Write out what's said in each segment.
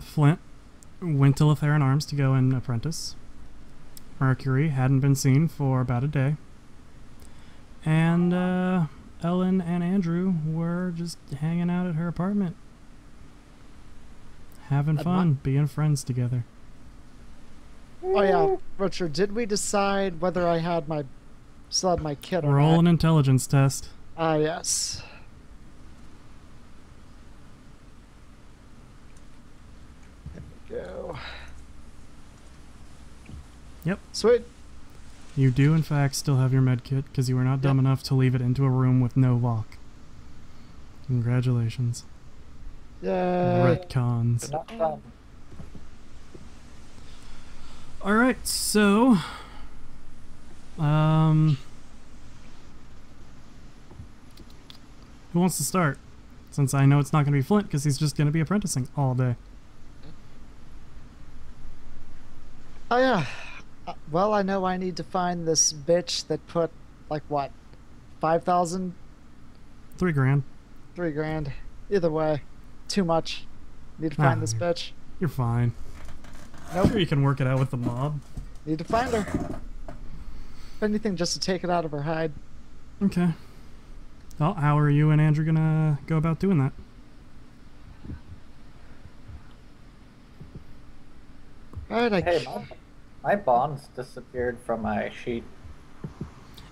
Flint went to Latheran Arms to go and apprentice. Mercury hadn't been seen for about a day. And Ellen and Andrew were just hanging out at her apartment. Having fun, being friends together. Oh yeah, Richard, did we decide whether I had still had my kit or not? Roll an intelligence test. Ah, yes. There we go. Yep. Sweet. You do, in fact, still have your med kit, because you were not dumb enough to leave it into a room with no lock. Congratulations. Yay. Retcons. Alright, so... who wants to start? Since I know it's not going to be Flint, because he's just going to be apprenticing all day. Oh yeah. Well, I know I need to find this bitch that put, like, what? 5,000? $3,000. 3 grand. Either way. Too much. Need to find this bitch. You're fine. Nope. Sure, you can work it out with the mob. Need to find her. If anything, just to take it out of her hide. Okay. Well, how are you and Andrew gonna go about doing that? Alright, Hey, my bonds disappeared from my sheet.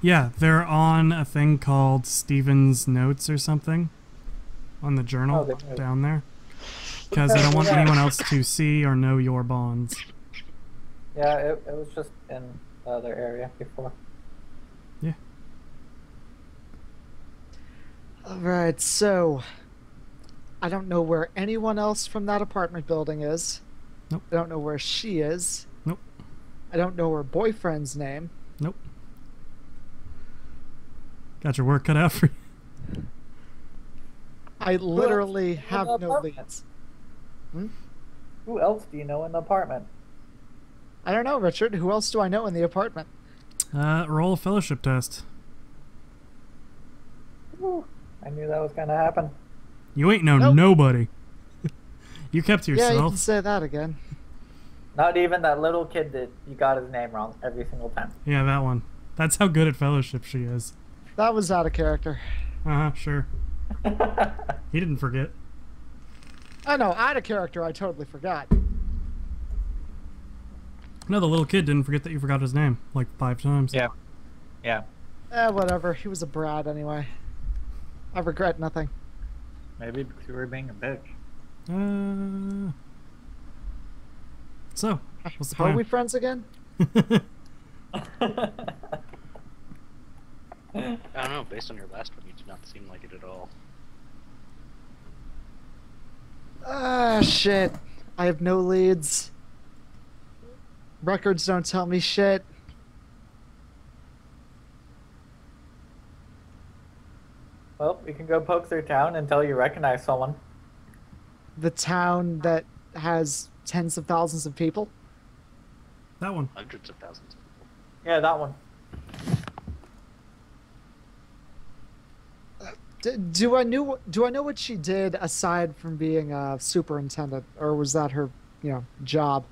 Yeah, they're on a thing called Steven's Notes or something. On the journal down there. Because they don't want anyone else to see or know your bonds. Yeah, it was just in the other area before. Yeah. Alright, so... I don't know where anyone else from that apartment building is. Nope. I don't know where she is. Nope. I don't know her boyfriend's name. Nope. Got your work cut out for you. I literally have no leads. Hmm? Who else do you know in the apartment? I don't know, Richard. Who else do I know in the apartment? Roll a fellowship test. Ooh, I knew that was gonna happen. You ain't know nobody. You kept to yourself. Yeah, you can say that again. Not even that little kid that you got his name wrong every single time. Yeah, that one. That's how good at fellowship she is. That was out of character. Uh-huh, sure. He didn't forget. Oh no, out of character, I totally forgot. No, the little kid didn't forget that you forgot his name, like 5 times. Yeah. Yeah. Whatever. He was a brat anyway. I regret nothing. Maybe because you were being a bitch. So, what's the How plan? are we friends again? I don't know, based on your last one, you did not seem like it at all. Ah, shit. I have no leads. Records don't tell me shit. Well, we can go poke through town until you recognize someone. The town that has tens of thousands of people? That one. Hundreds of thousands of people. Yeah, that one. Do I know what she did aside from being a superintendent, or was that her, job?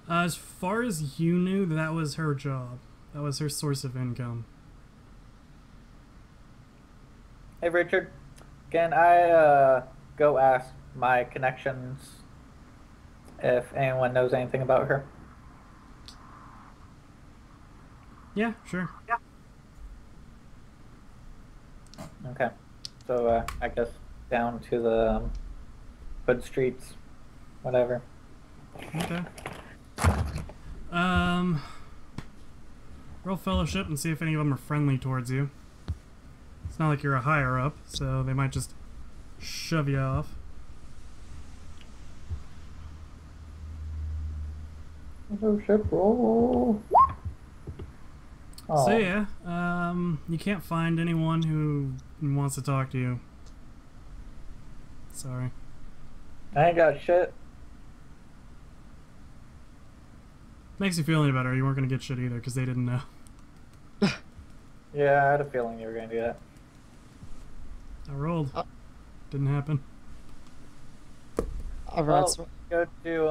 As far as you knew, that was her job. That was her source of income. Hey, Richard, can I go ask my connections if anyone knows anything about her? Yeah, sure. Yeah. Okay. So, I guess down to the Hood Streets, whatever. Okay. Roll fellowship and see if any of them are friendly towards you. It's not like you're a higher up, so they might just shove you off. Fellowship roll. So yeah, you can't find anyone who wants to talk to you. Sorry. I ain't got shit. Makes you feel any better. You weren't gonna get shit either, because they didn't know. Yeah, I had a feeling you were gonna do that. I rolled. Didn't happen. All right. Well, So, go to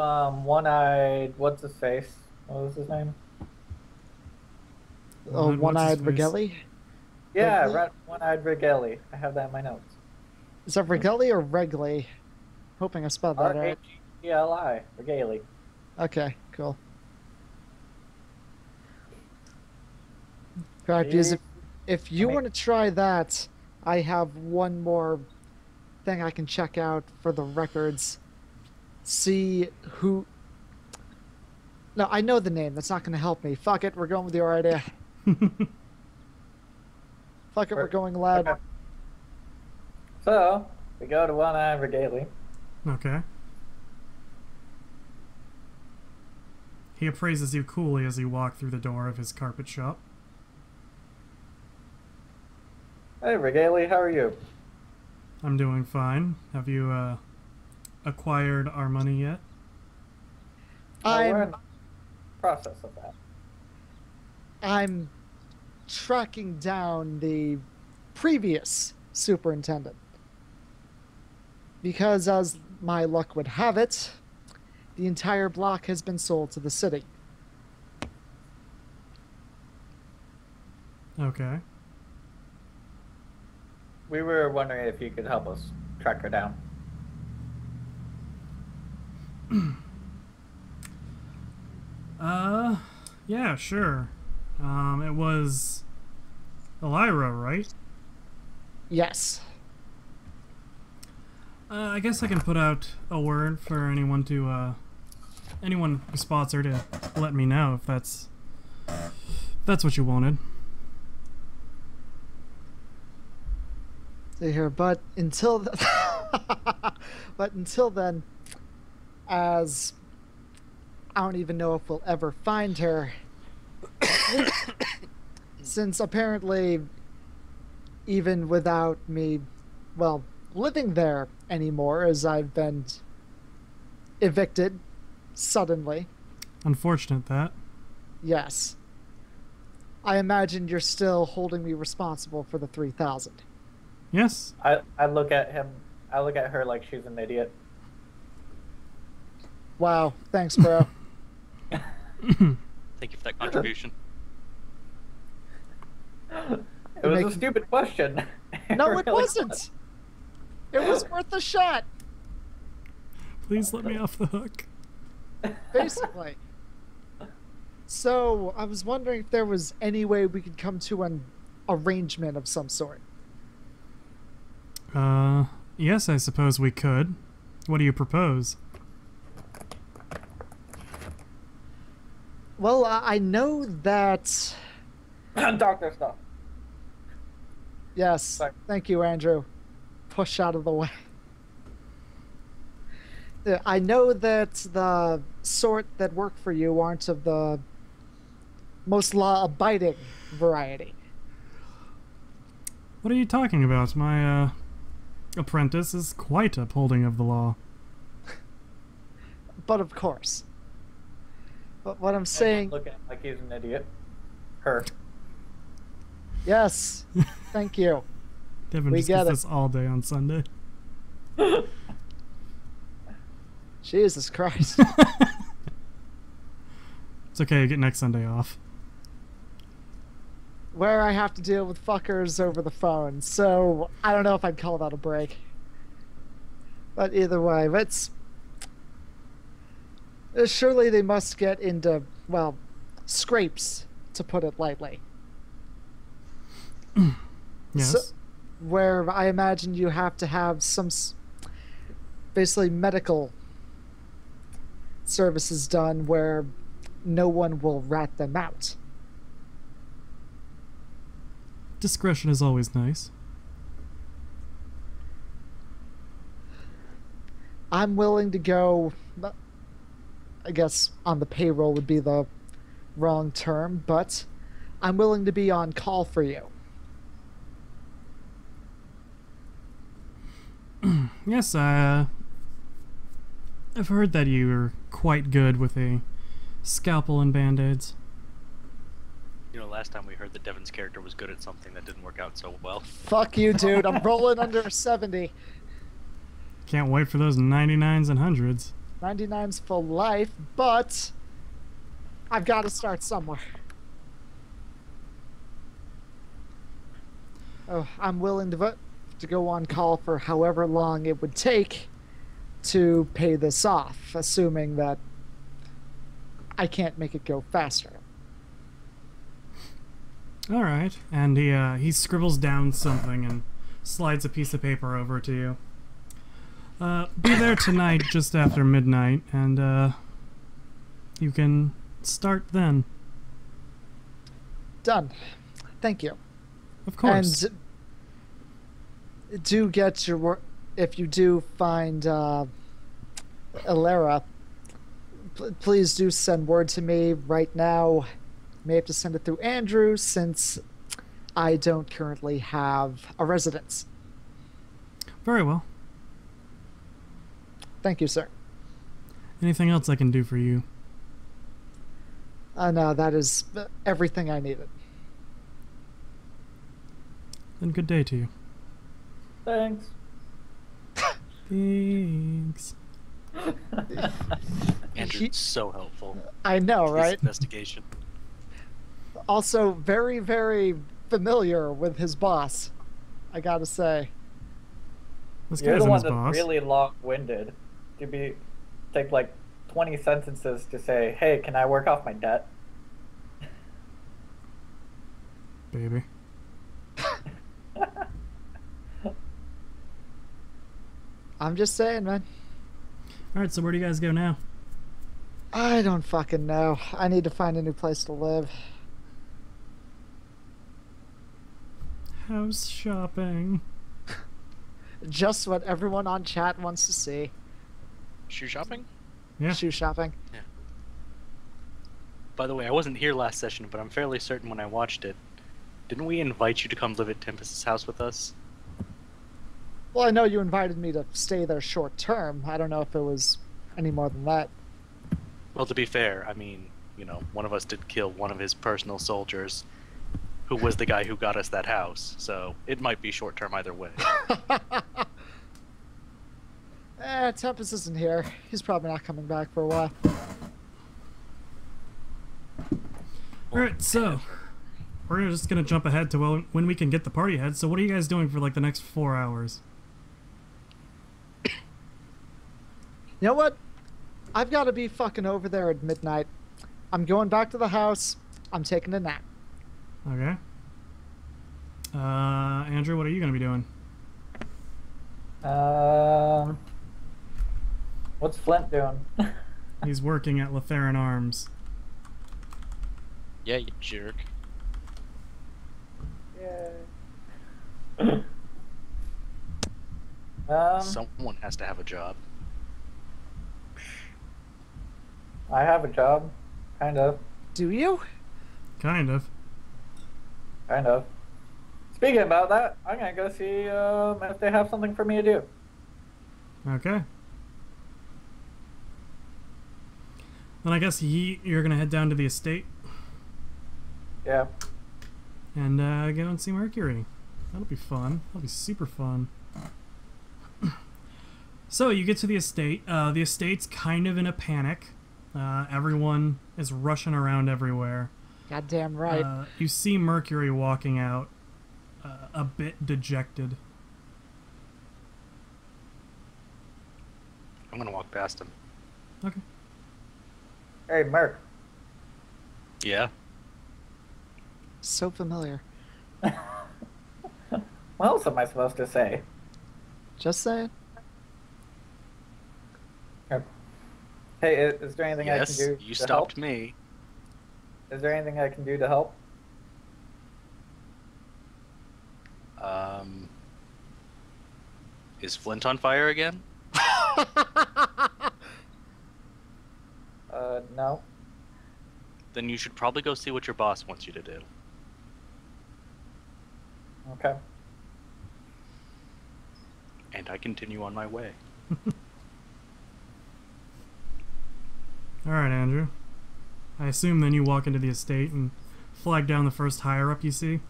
one-eyed. What's his face? What was his name? one-eyed what's-his-face? Regelli. Yeah, Wrigley? one-eyed Regelli. I have that in my notes. Is that Regelli or Regley? Hoping I spelled that right. R-H-E-L-I. Regelli. Okay, cool. Right, because if you want to try that, I have one more thing I can check out for the records. See who. No, I know the name. That's not going to help me. Fuck it, we're going with your idea. Fuck it, we're going loud. Okay. So, we go to one-eyed Regelli. Okay. He appraises you coolly as you walk through the door of his carpet shop. Hey, Regelli, how are you? I'm doing fine. Have you, acquired our money yet? We're in I'm the process of that. I'm tracking down the previous superintendent. Because as my luck would have it, the entire block has been sold to the city. Okay. We were wondering if you could help us track her down. Yeah, sure. It was Elira, right? Yes. I guess I can put out a word for anyone to, anyone who spots her to let me know if that's what you wanted. See here, but until then, as I don't even know if we'll ever find her, since apparently, even without me, well, living there anymore, as I've been evicted suddenly. Unfortunate that. Yes. I imagine you're still holding me responsible for the 3,000. Yes. I look at him. I look at her like she's an idiot. Wow, thanks, bro. Thank you for that contribution. It was a stupid question. No, it really wasn't. It was worth a shot, Please let me off the hook. basically. So, I was wondering if there was any way we could come to an arrangement of some sort. Yes, I suppose we could. What do you propose? Well, I know that... Doctor stuff. Yes, Sorry. thank you, Andrew. Push out of the way. I know that the sort that work for you aren't of the most law-abiding variety. What are you talking about? My, apprentice is quite upholding of the law. But of course. But what I'm saying... Looking like he's an idiot. Her. Yes, thank you. Devin We just get gets it. this all day on Sunday. Jesus Christ. It's okay, I get next Sunday off. Where I have to deal with fuckers over the phone, so I don't know if I'd call that a break. But either way, surely they must get into, well, scrapes, to put it lightly. Yes. So, where I imagine you have to have some basically medical services done where no one will rat them out. Discretion is always nice. I'm willing to go, I guess on the payroll would be the wrong term, but I'm willing to be on call for you. Yes, I've heard that you're quite good with a scalpel and band-aids. You know, last time we heard that Devin's character was good at something that didn't work out so well. Fuck you, dude. I'm rolling under 70. Can't wait for those 99s and 100s. 99's for life, but I've got to start somewhere. Oh, I'm willing to go on call for however long it would take to pay this off, assuming that I can't make it go faster. All right, and he scribbles down something and slides a piece of paper over to you. Be there tonight just after midnight, and you can start then. Done. Thank you. Of course. And do get your work. If you do find Ilera, please do send word to me right now. May have to send it through Andrew since I don't currently have a residence. Very well. Thank you, sir. Anything else I can do for you? No, that is everything I needed. Then good day to you. Thanks. Thanks. Andrew's so helpful. I know, His right? investigation. Also, very, very familiar with his boss, I gotta say. This You're guy's the in one his that's boss. really long-winded. Take like 20 sentences to say, "Hey, can I work off my debt?" Baby. I'm just saying, man. All right, so where do you guys go now? I don't fucking know. I need to find a new place to live. House shopping. Just what everyone on chat wants to see. Shoe shopping? Yeah. Shoe shopping. By the way, I wasn't here last session, but I'm fairly certain when I watched it. Didn't we invite you to come live at Tempest's house with us? Well, I know you invited me to stay there short term. I don't know if it was any more than that. Well, to be fair, I mean, one of us did kill one of his personal soldiers, who was the guy who got us that house, so it might be short term either way. Tempest isn't here. He's probably not coming back for a while. Alright, so we're just gonna jump ahead to when we can get the party ahead. So what are you guys doing for like the next 4 hours? You know what? I've got to be fucking over there at midnight. I'm going back to the house. I'm taking a nap. Okay. Andrew, what are you gonna be doing? What's Flint doing? He's working at Letheran Arms. Yeah, you jerk. Yay. Someone has to have a job. I have a job, kind of. Do you? Kind of. Kind of. Speaking about that, I'm gonna go see if they have something for me to do. Okay. Then I guess you're gonna head down to the estate Yeah. and go and see Mercury. That'll be fun. That'll be super fun. So you get to the estate. The estate's kind of in a panic. Everyone is rushing around everywhere. Goddamn right. You see Mercury walking out, a bit dejected. I'm gonna walk past him. Okay. Hey, Merc. Yeah? So familiar. What else am I supposed to say? Just saying. Hey, is there anything Yes, I can do you to stopped help? me. Is there anything I can do to help? Is Flint on fire again? No. Then you should probably go see what your boss wants you to do. Okay. And I continue on my way. Alright, Andrew. I assume then you walk into the estate and flag down the first higher-up you see?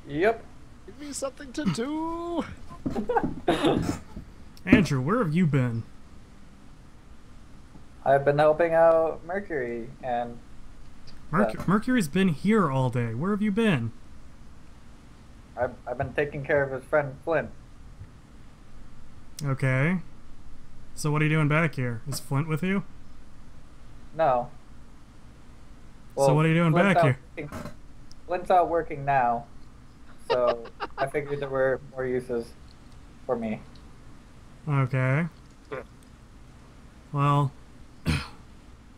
Yep. Give me something to do. Andrew, where have you been? I've been helping out Mercury, and Mercury's been here all day. Where have you been? I've been taking care of his friend Flint. Okay. So what are you doing back here? Is Flint with you? No. So what are you doing Flint's back out here? working- Flint's out working now, so I figured there were more uses for me. Okay. Well,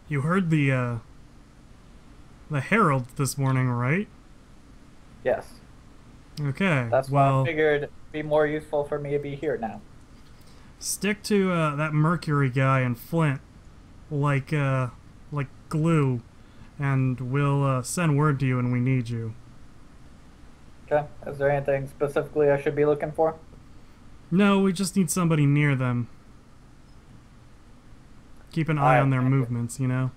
you heard the Herald this morning, right? Yes. Okay. That's why well, I figured it'd be more useful for me to be here now. stick to that Mercury guy and Flint like glue, and we'll send word to you when we need you. Okay. Is there anything specifically I should be looking for? No, we just need somebody near them. Keep an eye on their Thank you. movements, you know?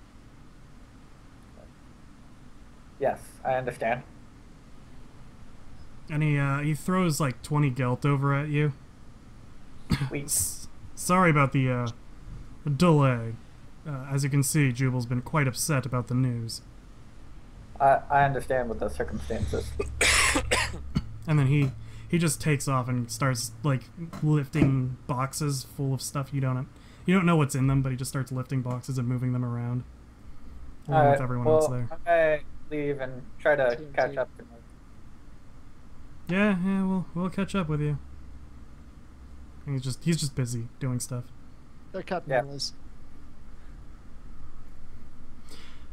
Yes, I understand. And he throws like 20 gelt over at you. Sweet. Sorry about the delay. As you can see, Jubal's been quite upset about the news. I understand with the circumstances. And then he just takes off and starts like lifting boxes full of stuff you don't know what's in them, but he just starts lifting boxes and moving them around along with everyone else there. I leave and try to TNT. catch up to him. Yeah, we'll catch up with you. And he's just busy doing stuff. They're cutting Yeah. noise.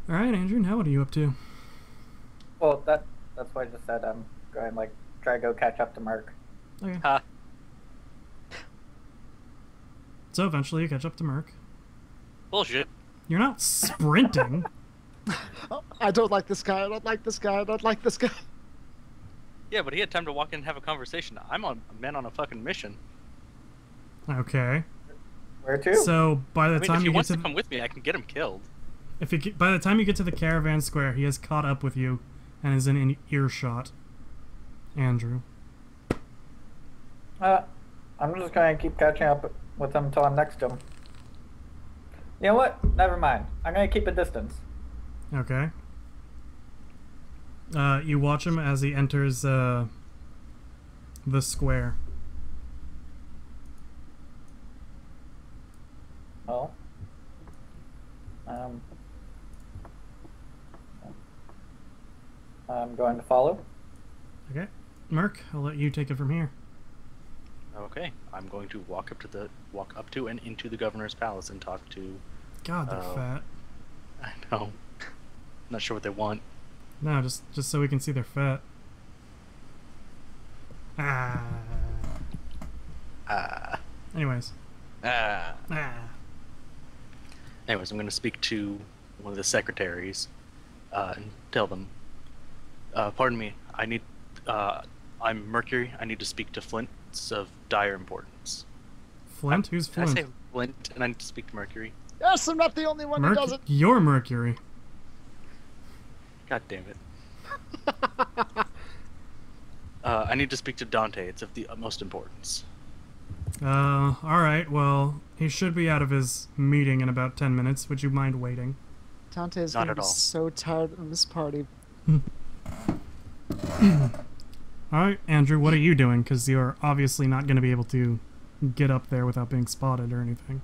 All right, Andrew. Now what are you up to? Well, that's why I just said I'm going try to go catch up to Merc. Okay. Ha. So eventually you catch up to Merc. Bullshit. You're not sprinting. Oh, I don't like this guy. I don't like this guy. I don't like this guy. Yeah, but he had time to walk in and have a conversation. I'm a man on a fucking mission. Okay. Where to? So by the I mean, time if he you get wants to to come with me, I can get him killed. by the time you get to the caravan square, he has caught up with you and is in earshot. Andrew. I'm just gonna keep catching up with him until I'm next to him. You know what? Never mind. I'm gonna keep a distance. Okay. You watch him as he enters the square. Oh. I'm going to follow. Okay. Merc, I'll let you take it from here. Okay, I'm going to walk up to and into the governor's palace and talk to. God, they're Oh. fat. I know. Not sure what they want. No, just so we can see they're fat. Ah. Anyways. Ah. Ah. Anyways, I'm going to speak to one of the secretaries and tell them, pardon me, I'm Mercury. I need to speak to Flint. It's of dire importance. Flint? Who's Did I Flint? say Flint? And I need to speak to Mercury. Yes, I'm not the only one who does it. You're Mercury. God damn it. I need to speak to Dante. It's of the utmost importance. Alright, well, he should be out of his meeting in about 10 minutes. Would you mind waiting? Dante is Not going to at be all. so tired of this party. Alright, Andrew, what are you doing? Because you're obviously not going to be able to get up there without being spotted or anything.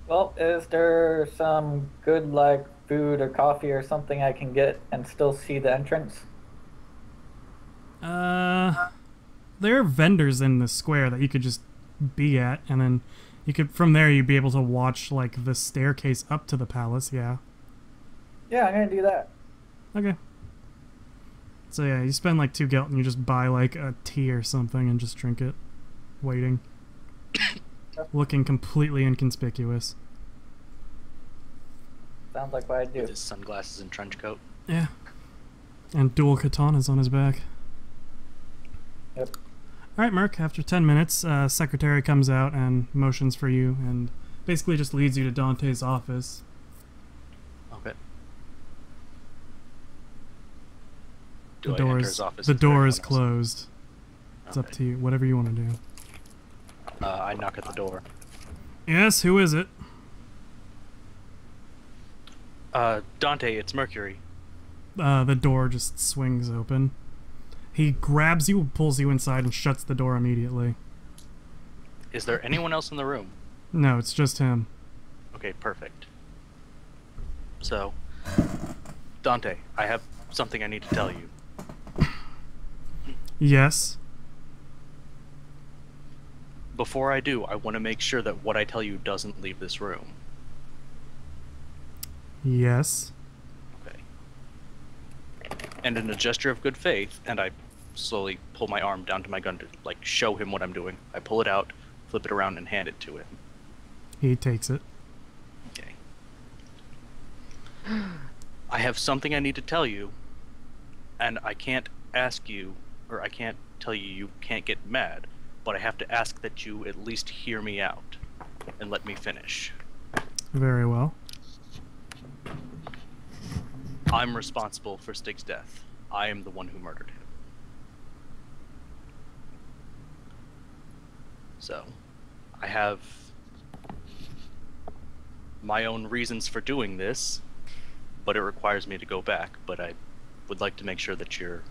Well, is there some good food or coffee or something I can get and still see the entrance? There are vendors in the square that you could just be at, and then from there you'd be able to watch, the staircase up to the palace, yeah. Yeah, I'm gonna do that. Okay. So yeah, you spend 2 gelt and you just buy a tea or something and just drink it, waiting. Looking completely inconspicuous. Sounds like what I do. With his sunglasses and trench coat. Yeah. And dual katanas on his back. Yep. Alright, Merc, after 10 minutes, secretary comes out and motions for you and basically just leads you to Dante's office. Okay. The Do I enter door his office? the Is there door anyone is else? closed. It's up Okay. to you, whatever you want to do. I'll I knock at the door. Yes, who is it? Dante, it's Mercury. The door just swings open. He grabs you, pulls you inside, and shuts the door immediately. Is there anyone else in the room? No, it's just him. Okay, perfect. So, Dante, I have something I need to tell you. Yes. Before I do, I want to make sure that what I tell you doesn't leave this room. Yes. Okay. And in a gesture of good faith, and I slowly pull my arm down to my gun to, like, show him what I'm doing. I pull it out, flip it around, and hand it to him. He takes it. Okay. I have something I need to tell you, and I can't ask you, or I can't tell you you can't get mad, but I have to ask that you at least hear me out and let me finish. Very well. I'm responsible for Stig's death. I am the one who murdered him. So, I have my own reasons for doing this, but it requires me to go back. But I would like to make sure that you're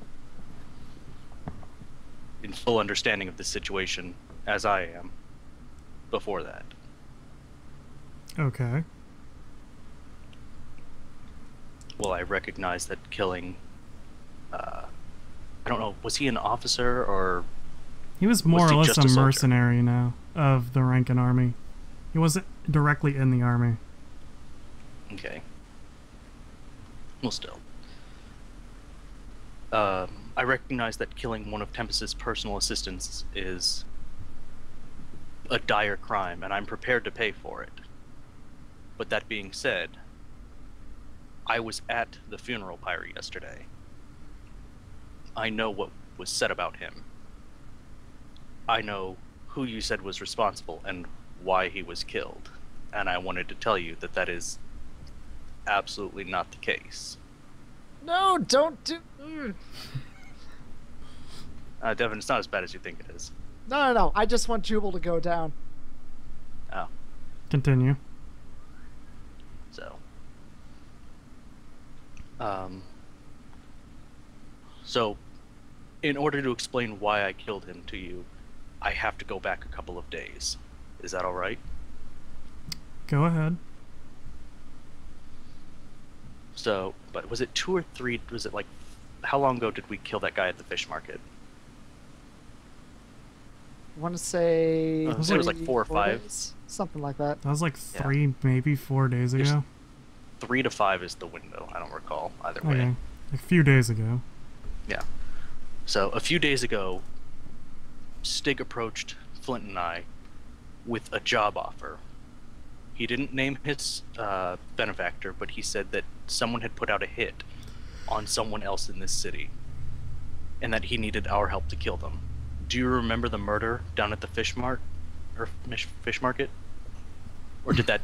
in full understanding of the situation, as I am, before that. Okay. Well, I recognize that killing, I don't know, was he an officer or... He was more or less just a a soldier? mercenary now of the Rankin Army. He wasn't directly in the army. Okay. Well, still. I recognize that killing one of Tempest's personal assistants is a dire crime, and I'm prepared to pay for it. But that being said, I was at the funeral pyre yesterday. I know what was said about him. I know who you said was responsible and why he was killed. And I wanted to tell you that that is absolutely not the case. No, don't do. Devin, it's not as bad as you think it is. No. I just want Jubal to go down. Oh, Continue. so. So, in order to explain why I killed him to you, I have to go back a couple of days. Is that alright? Go ahead. So, but was it 2 or 3, was it like, how long ago did we kill that guy at the fish market? I want to say. I was it was like 4 or 5. days? Something like that. That was like 3, maybe 4 days There's- ago. 3 to 5 is the window, I don't recall, either way. Okay. A few days ago. Yeah. So, a few days ago, Stig approached Flint and I with a job offer. He didn't name his benefactor, but he said that someone had put out a hit on someone else in this city, and that he needed our help to kill them. Do you remember the murder down at the fish market? Or did that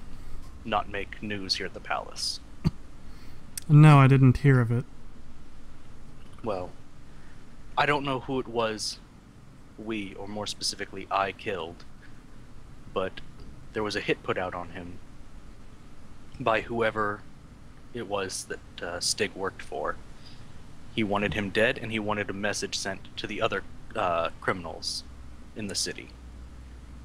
not make news here at the palace? No, I didn't hear of it. Well, I don't know who it was we, or more specifically I, killed, but there was a hit put out on him by whoever it was that Stig worked for. He wanted him dead, and he wanted a message sent to the other criminals in the city.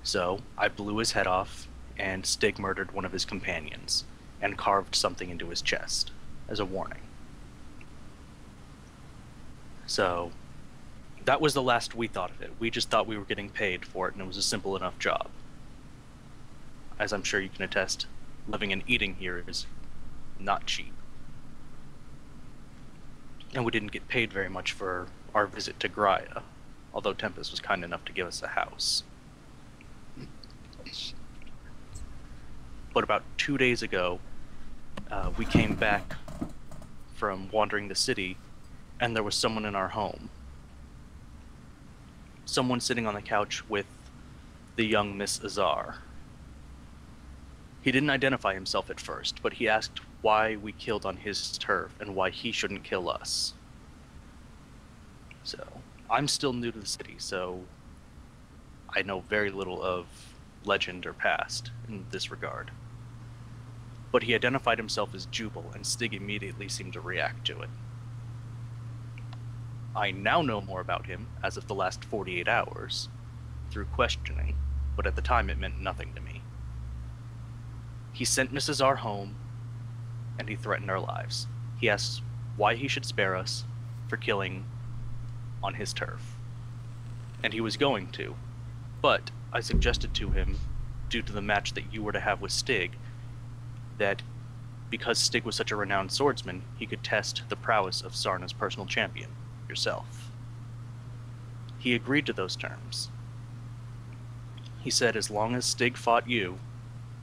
So I blew his head off, and Stig murdered one of his companions and carved something into his chest as a warning. So that was the last we thought of it. We just thought we were getting paid for it, and it was a simple enough job. As I'm sure you can attest, living and eating here is not cheap. And we didn't get paid very much for our visit to Graia, although Tempest was kind enough to give us a house. But about 2 days ago, we came back from wandering the city, and there was someone in our home. Someone sitting on the couch with the young Miss Azar. He didn't identify himself at first, but he asked why we killed on his turf and why he shouldn't kill us. So, I'm still new to the city, so I know very little of legend or past in this regard. But he identified himself as Jubal, and Stig immediately seemed to react to it. I now know more about him as of the last 48 hours, through questioning, but at the time it meant nothing to me. He sent Mrs. R home, and he threatened our lives. He asked why he should spare us for killing on his turf. And he was going to, but I suggested to him, due to the match that you were to have with Stig, that because Stig was such a renowned swordsman, he could test the prowess of Sarna's personal champion, yourself. He agreed to those terms. He said as long as Stig fought you,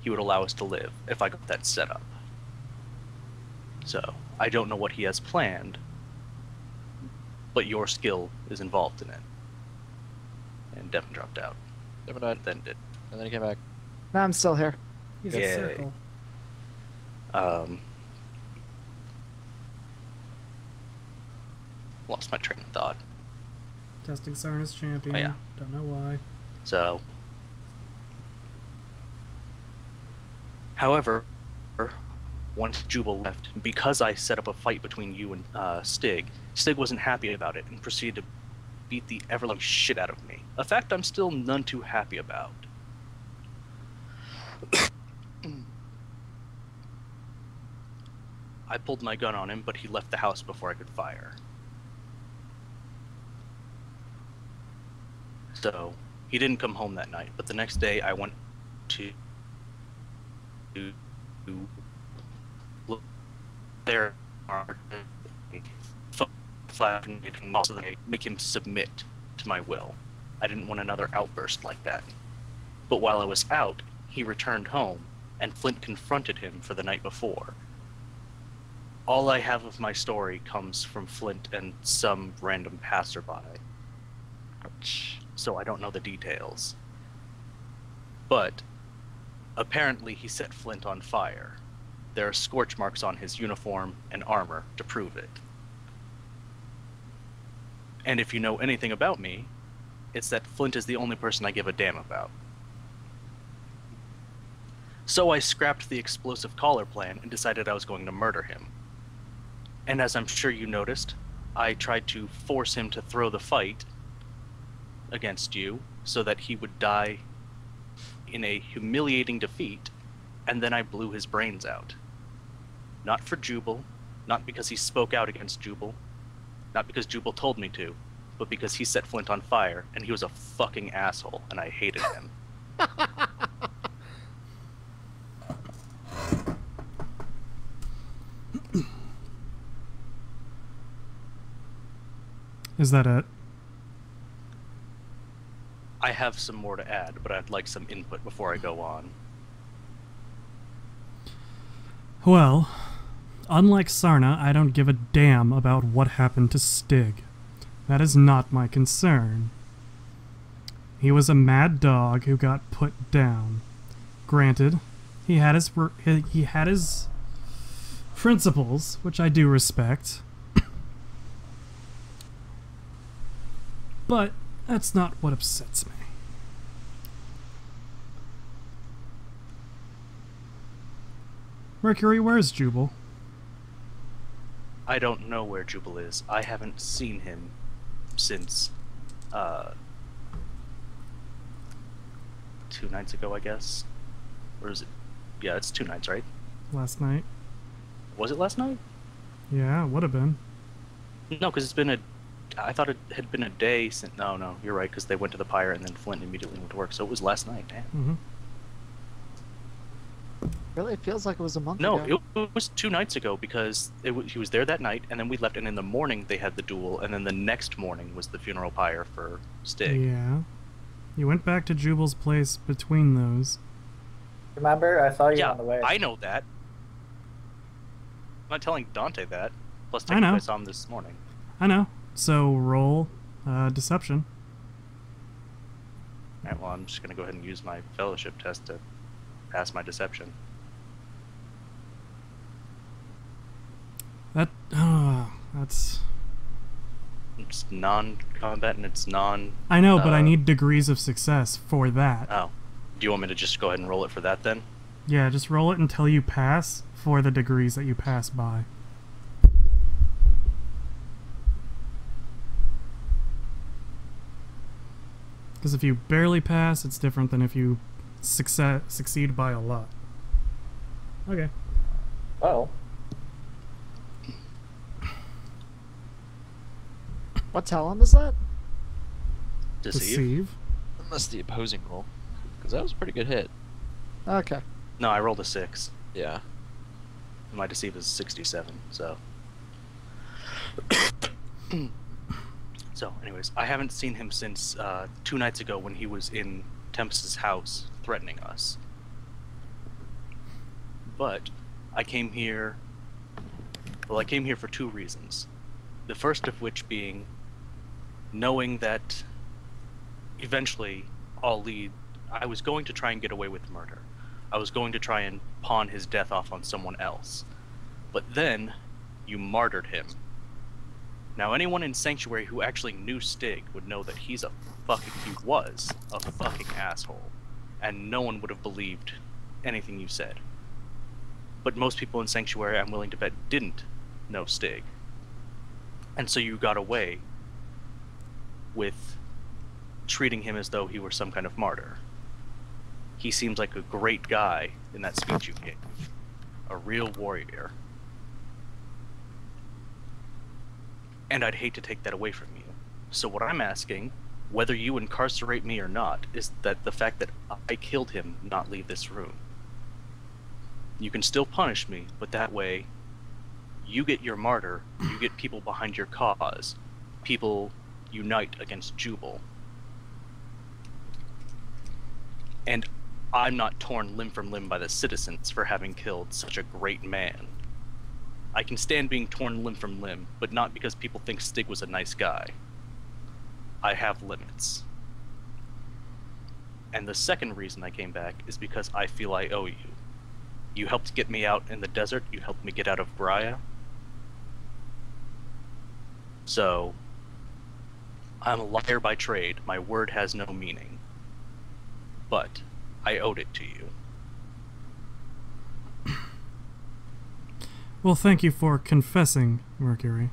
he would allow us to live, if I got that set up. So, I don't know what he has planned, but your skill is involved in it. And Devin dropped out. Devin died. Then did. And then he came back. No, I'm still here. He's Yay. a circle. Lost my train of thought. Testing Sarna's champion. Oh, yeah. Don't know why. So, however, once Jubal left, because I set up a fight between you and Stig, Stig wasn't happy about it and proceeded to beat the ever-loving shit out of me. A fact I'm still none too happy about. I pulled my gun on him, but he left the house before I could fire. So, he didn't come home that night, but the next day I went to look there flat and also make him submit to my will. I didn't want another outburst like that. But while I was out, he returned home, and Flint confronted him for the night before. All I have of my story comes from Flint and some random passerby. So I don't know the details. But apparently he set Flint on fire. There are scorch marks on his uniform and armor to prove it. And if you know anything about me, it's that Flint is the only person I give a damn about. So I scrapped the explosive collar plan and decided I was going to murder him. And as I'm sure you noticed, I tried to force him to throw the fight against you so that he would die in a humiliating defeat, and then I blew his brains out. Not for Jubal, not because he spoke out against Jubal, not because Jubal told me to, but because he set Flint on fire, and he was a fucking asshole, and I hated him. Is that it? I have some more to add, but I'd like some input before I go on. Well, unlike Sarna, I don't give a damn about what happened to Stig. That is not my concern. He was a mad dog who got put down. Granted, he had his principles, which I do respect. But that's not what upsets me. Mercury, where's Jubal? I don't know where Jubal is. I haven't seen him since 2 nights ago, I guess. Or is it? Yeah, it's 2 nights, right? Last night. Was it last night? Yeah, it would have been. No, because it's been a... I thought it had been a day since... No, you're right, because they went to the pyre and then Flint immediately went to work, so it was last night, man. Mm-hmm. Really, it feels like it was a month No, ago. it was 2 nights ago, because he was there that night, and then we left, and in the morning they had the duel, and then the next morning was the funeral pyre for Stig. Yeah. You went back to Jubal's place between those. Remember, I saw you Yeah, on the way. I know that. I'm not telling Dante that. Plus, I know. technically I saw him this morning. I know. So roll deception. Alright, well, I'm just going to go ahead and use my fellowship test to pass my deception. That's It's non-combat and it's non... I know, but I need degrees of success for that. Oh. Do you want me to just go ahead and roll it for that then? Yeah, just roll it until you pass for the degrees that you pass by. Because if you barely pass, it's different than if you succeed by a lot. Okay. Oh. What talent is that? Deceive? Unless the opposing roll. Because that was a pretty good hit. Okay. No, I rolled a 6. Yeah. My deceive is 67, so... So, anyways, I haven't seen him since 2 nights ago when he was in Tempest's house threatening us. But I came here... Well, I came here for 2 reasons. The first of which being knowing that eventually I'll lead... I was going to try and get away with murder. I was going to try and pawn his death off on someone else. But then, you martyred him. Now, anyone in Sanctuary who actually knew Stig would know that he was a fucking asshole. And no one would have believed anything you said. But most people in Sanctuary, I'm willing to bet, didn't know Stig. And so you got away with treating him as though he were some kind of martyr. He seems like a great guy in that speech you gave. A real warrior. And I'd hate to take that away from you. So what I'm asking, whether you incarcerate me or not, is that the fact that I killed him not leave this room. You can still punish me, but that way, you get your martyr, you get people behind your cause. People unite against Jubal. And I'm not torn limb from limb by the citizens for having killed such a great man. I can stand being torn limb from limb, but not because people think Stig was a nice guy. I have limits. And the second reason I came back is because I feel I owe you. You helped get me out in the desert, you helped me get out of Briar. So, I'm a liar by trade, my word has no meaning. But, I owed it to you. Well, thank you for confessing, Mercury.